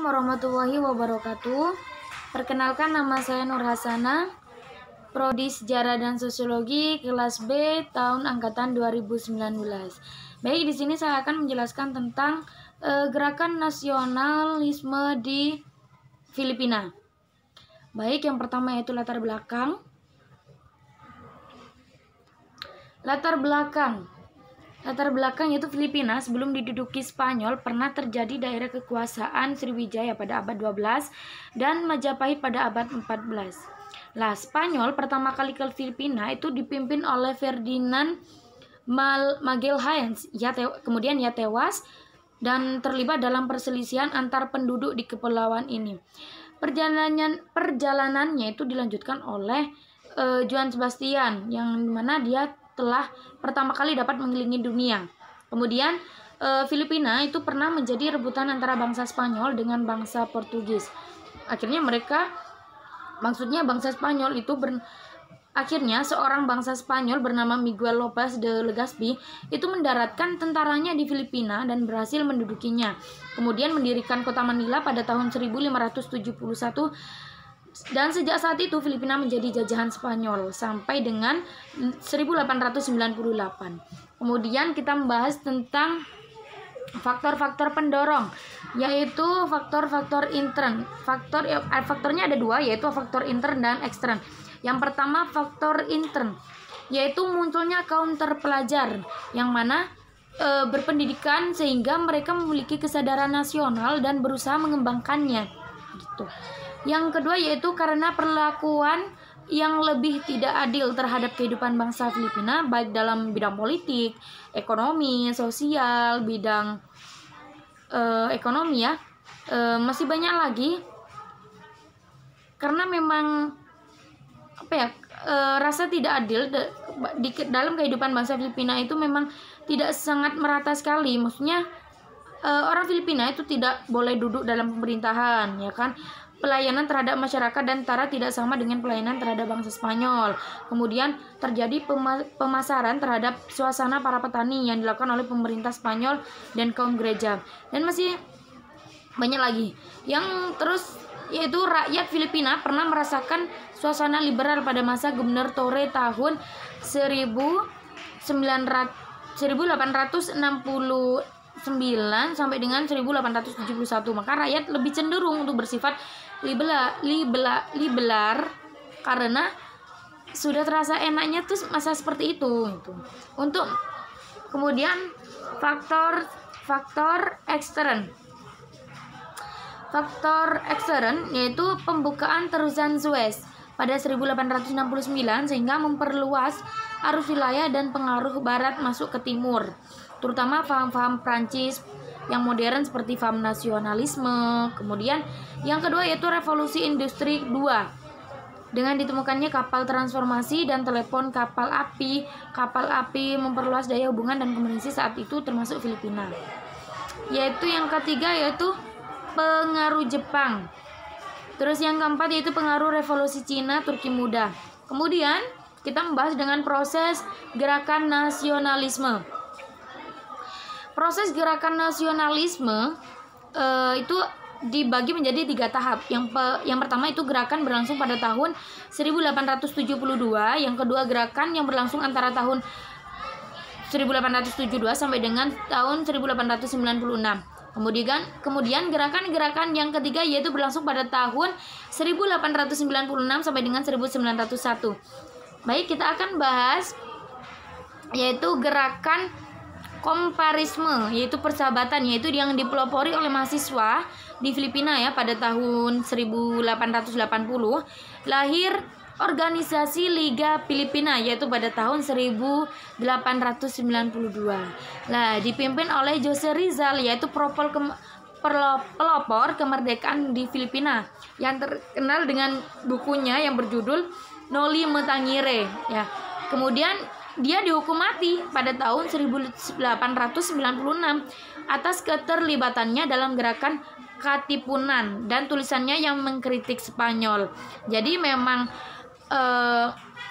warahmatullahi wabarakatuh. Perkenalkan, nama saya Nur Hasana, Prodi Sejarah dan Sosiologi kelas B tahun angkatan 2019. Baik, di sini saya akan menjelaskan tentang gerakan nasionalisme di Filipina. Baik, yang pertama yaitu latar belakang. Latar belakang yaitu Filipina sebelum diduduki Spanyol pernah terjadi daerah kekuasaan Sriwijaya pada abad 12 dan Majapahit pada abad 14. Lah, Spanyol pertama kali ke Filipina itu dipimpin oleh Ferdinand Magalhaens. Kemudian ia tewas dan terlibat dalam perselisihan antar penduduk di kepulauan ini. Perjalanannya itu dilanjutkan oleh Juan Sebastian, yang dimana dia telah pertama kali dapat mengelilingi dunia. Kemudian Filipina itu pernah menjadi rebutan antara bangsa Spanyol dengan bangsa Portugis. Akhirnya bangsa Spanyol itu akhirnya seorang bangsa Spanyol bernama Miguel López de Legazpi itu mendaratkan tentaranya di Filipina dan berhasil mendudukinya. Kemudian mendirikan kota Manila pada tahun 1571. Dan sejak saat itu Filipina menjadi jajahan Spanyol sampai dengan 1898. Kemudian kita membahas tentang faktor-faktor pendorong, yaitu faktor-faktor intern. Faktornya ada dua, yaitu faktor intern dan ekstern. Yang pertama faktor intern, yaitu munculnya kaum terpelajar yang mana berpendidikan sehingga mereka memiliki kesadaran nasional dan berusaha mengembangkannya gitu. Yang kedua yaitu karena perlakuan yang lebih tidak adil terhadap kehidupan bangsa Filipina, baik dalam bidang politik, ekonomi, sosial, bidang ekonomi ya. Masih banyak lagi, karena memang rasa tidak adil dalam kehidupan bangsa Filipina itu memang tidak sangat merata sekali. Maksudnya orang Filipina itu tidak boleh duduk dalam pemerintahan, ya kan? Pelayanan terhadap masyarakat dan tara tidak sama dengan pelayanan terhadap bangsa Spanyol. Kemudian terjadi pemasaran terhadap suasana para petani yang dilakukan oleh pemerintah Spanyol dan kaum gereja. Dan masih banyak lagi. Yang terus yaitu rakyat Filipina pernah merasakan suasana liberal pada masa Gubernur Torre tahun 1869 sampai dengan 1871. Maka rakyat lebih cenderung untuk bersifat liberal karena sudah terasa enaknya tuh masa seperti itu. Untuk kemudian faktor ekstern. Faktor ekstern yaitu pembukaan terusan Suez pada 1869 sehingga memperluas arus wilayah dan pengaruh barat masuk ke timur, terutama paham-paham Prancis yang modern seperti paham nasionalisme. Kemudian yang kedua yaitu revolusi industri 2 dengan ditemukannya kapal transformasi dan telepon kapal api. Kapal api memperluas daya hubungan dan komunikasi saat itu termasuk Filipina. Yaitu yang ketiga yaitu pengaruh Jepang. Terus yang keempat yaitu pengaruh revolusi Cina Turki muda. Kemudian kita membahas dengan proses gerakan nasionalisme. Proses gerakan nasionalisme itu dibagi menjadi 3 tahap. Yang pertama itu gerakan berlangsung pada tahun 1872. Yang kedua gerakan yang berlangsung antara tahun 1872 sampai dengan tahun 1896. Kemudian gerakan-gerakan yang ketiga yaitu berlangsung pada tahun 1896 sampai dengan 1901. Baik, kita akan bahas yaitu gerakan komparisme, yaitu persahabatan, yaitu yang dipelopori oleh mahasiswa di Filipina ya pada tahun 1880. Lahir organisasi Liga Filipina yaitu pada tahun 1892. Nah, dipimpin oleh Jose Rizal, yaitu pelopor kemerdekaan di Filipina yang terkenal dengan bukunya yang berjudul Noli Me Tangere ya. Kemudian dia dihukum mati pada tahun 1896 atas keterlibatannya dalam gerakan Katipunan dan tulisannya yang mengkritik Spanyol. Jadi memang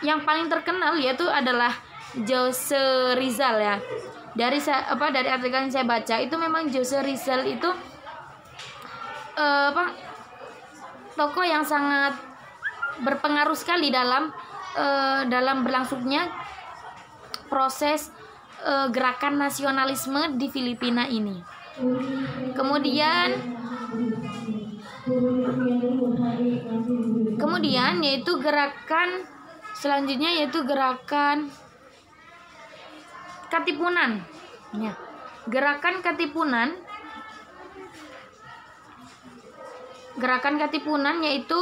yang paling terkenal yaitu adalah Jose Rizal ya. Dari artikel yang saya baca itu memang Jose Rizal itu tokoh yang sangat berpengaruh sekali dalam berlangsungnya proses gerakan nasionalisme di Filipina ini. Kemudian yaitu gerakan selanjutnya yaitu gerakan Katipunan. Ya. Gerakan Katipunan yaitu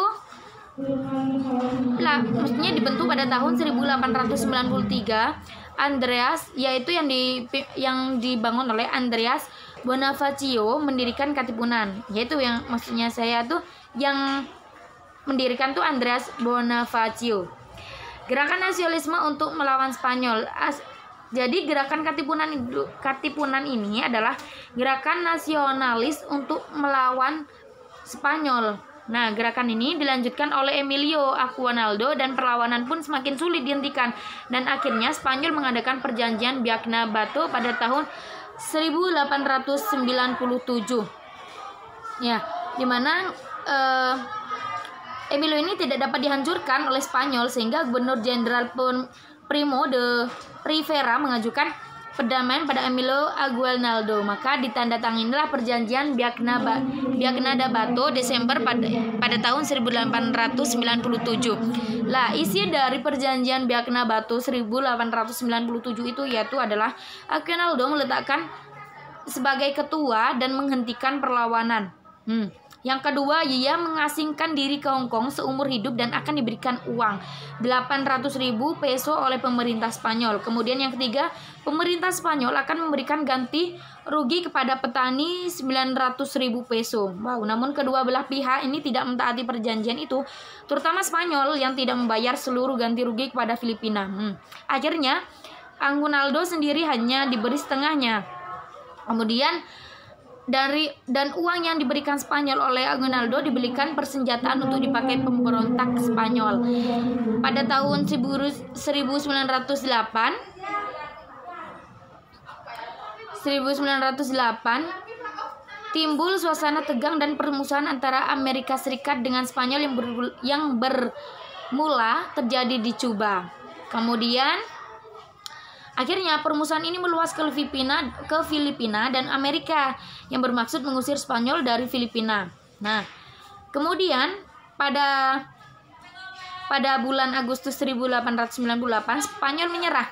maksudnya dibentuk pada tahun 1893. Andreas, yaitu yang dibangun oleh Andreas Bonifacio mendirikan Katipunan, yaitu yang maksudnya saya tuh yang mendirikan tuh Andreas Bonifacio. Gerakan nasionalisme untuk melawan Spanyol. Jadi gerakan Katipunan ini adalah gerakan nasionalis untuk melawan Spanyol. Nah, gerakan ini dilanjutkan oleh Emilio Aguinaldo dan perlawanan pun semakin sulit dihentikan. Dan akhirnya Spanyol mengadakan perjanjian Biakna Bato pada tahun 1897. Ya, di mana Emilio ini tidak dapat dihancurkan oleh Spanyol sehingga Gubernur Jenderal Primo de Rivera mengajukan perdamaian pada Emilio Aguinaldo. Maka ditandatanganilah perjanjian Biakna da Bato Desember pada tahun 1897. Lah, isi dari perjanjian Biakna Bato 1897 itu yaitu adalah Aguinaldo meletakkan sebagai ketua dan menghentikan perlawanan. Yang kedua, ia mengasingkan diri ke Hong Kong seumur hidup dan akan diberikan uang 800.000 peso oleh pemerintah Spanyol. Kemudian yang ketiga, pemerintah Spanyol akan memberikan ganti rugi kepada petani 900.000 peso. Wow, namun kedua belah pihak ini tidak mentaati perjanjian itu, terutama Spanyol yang tidak membayar seluruh ganti rugi kepada Filipina. Akhirnya, Aguinaldo sendiri hanya diberi setengahnya. Kemudian dan uang yang diberikan Spanyol oleh Aguinaldo dibelikan persenjataan untuk dipakai pemberontak Spanyol. Pada tahun 1908 timbul suasana tegang dan permusuhan antara Amerika Serikat dengan Spanyol yang bermula terjadi di Cuba. Kemudian akhirnya permusuhan ini meluas ke Filipina dan Amerika yang bermaksud mengusir Spanyol dari Filipina. Nah, kemudian pada bulan Agustus 1898 Spanyol menyerah.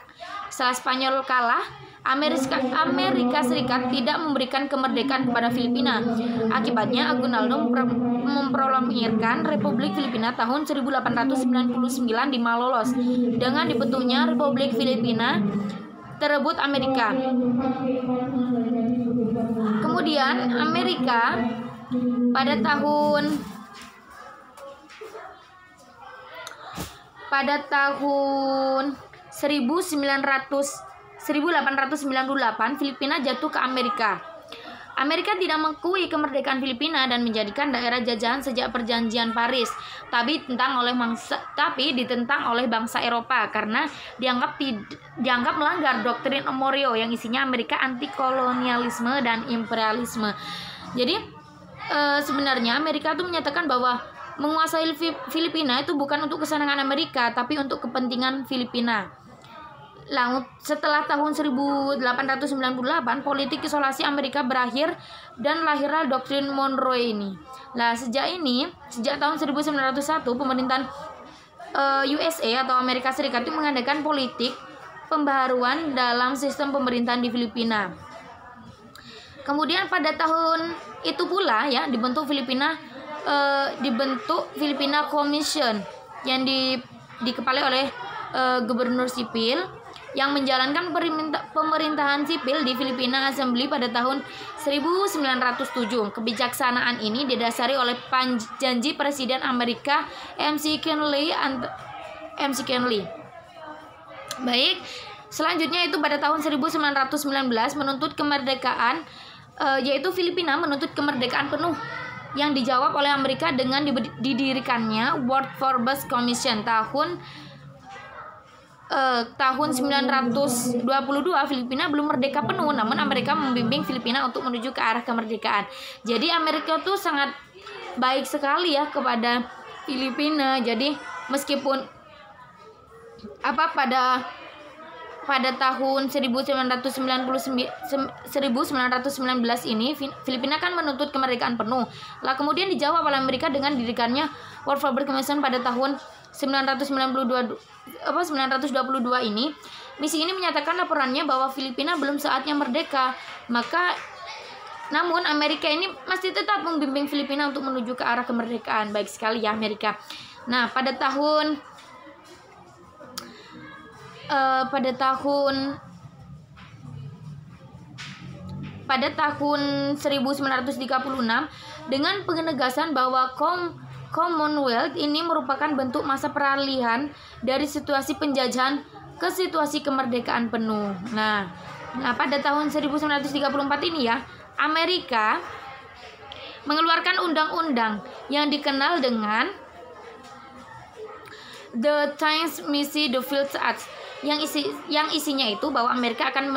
Setelah Spanyol kalah, Amerika Serikat tidak memberikan kemerdekaan kepada Filipina. Akibatnya Aguinaldo memproklamasikan Republik Filipina tahun 1899 di Malolos. Dengan dibentuknya Republik Filipina terebut Amerika. Kemudian Amerika pada tahun 1898 Filipina jatuh ke Amerika. Amerika tidak mengakui kemerdekaan Filipina dan menjadikan daerah jajahan sejak perjanjian Paris, tapi ditentang oleh bangsa Eropa karena dianggap melanggar doktrin Monroe yang isinya Amerika anti kolonialisme dan imperialisme. Jadi sebenarnya Amerika itu menyatakan bahwa menguasai Filipina itu bukan untuk kesenangan Amerika, tapi untuk kepentingan Filipina. Lalu setelah tahun 1898 politik isolasi Amerika berakhir dan lahirlah doktrin Monroe ini. Nah, sejak tahun 1901 pemerintahan USA atau Amerika Serikat itu mengadakan politik pembaharuan dalam sistem pemerintahan di Filipina. Kemudian pada tahun itu pula ya dibentuk Filipina Commission yang dikepalai oleh gubernur sipil yang menjalankan pemerintahan sipil di Filipina Assembly pada tahun 1907. Kebijaksanaan ini didasari oleh janji Presiden Amerika McKinley. Baik, selanjutnya itu pada tahun 1919 menuntut kemerdekaan, yaitu Filipina menuntut kemerdekaan penuh yang dijawab oleh Amerika dengan didirikannya World Forbes Commission tahun 1922. Filipina belum merdeka penuh, namun Amerika membimbing Filipina untuk menuju ke arah kemerdekaan. Jadi Amerika tuh sangat baik sekali ya kepada Filipina. Jadi meskipun pada tahun 1919 ini Filipina kan menuntut kemerdekaan penuh. Lah kemudian dijawab oleh Amerika dengan didirikannya World Faber Commission pada tahun 1922 ini. Misi ini menyatakan laporannya bahwa Filipina belum saatnya merdeka. Namun Amerika ini masih tetap membimbing Filipina untuk menuju ke arah kemerdekaan. Baik sekali ya Amerika. Nah, pada tahun 1936 dengan penegasan bahwa Commonwealth ini merupakan bentuk masa peralihan dari situasi penjajahan ke situasi kemerdekaan penuh. Nah, pada tahun 1934 ini ya, Amerika mengeluarkan undang-undang yang dikenal dengan The Transmission the Fields Act, yang isinya itu bahwa Amerika akan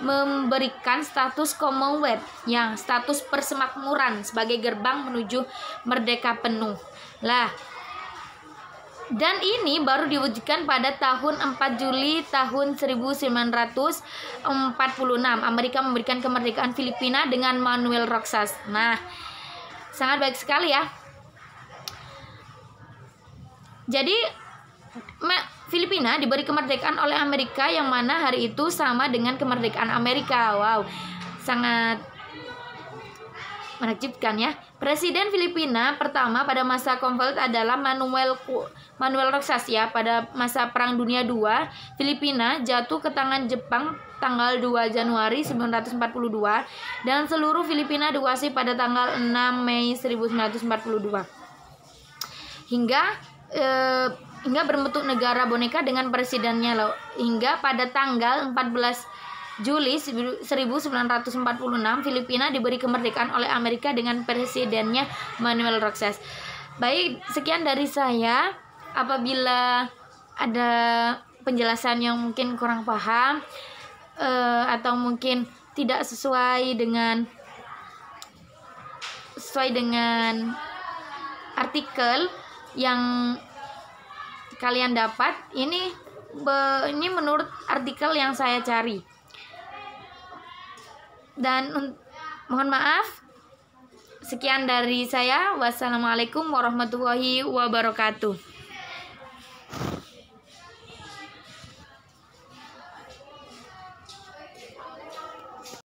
memberikan status Commonwealth, yang status persemakmuran sebagai gerbang menuju merdeka penuh. Dan ini baru diwujudkan pada tahun 4 Juli tahun 1946. Amerika memberikan kemerdekaan Filipina dengan Manuel Roxas. Nah, sangat baik sekali ya. Jadi Filipina diberi kemerdekaan oleh Amerika, yang mana hari itu sama dengan kemerdekaan Amerika. Wow, sangat menakjubkan ya. Presiden Filipina pertama pada masa Commonwealth adalah Manuel Roxas ya. Pada masa Perang Dunia II, Filipina jatuh ke tangan Jepang tanggal 2 Januari 1942 dan seluruh Filipina dikuasai pada tanggal 6 Mei 1942. Hingga berbentuk negara boneka dengan presidennya hingga pada tanggal 14 Juli 1946 Filipina diberi kemerdekaan oleh Amerika dengan presidennya Manuel Roxas. Baik, sekian dari saya. Apabila ada penjelasan yang mungkin kurang paham atau mungkin tidak sesuai dengan artikel yang kalian dapat, ini menurut artikel yang saya cari. Dan mohon maaf, sekian dari saya. Wassalamualaikum warahmatullahi wabarakatuh.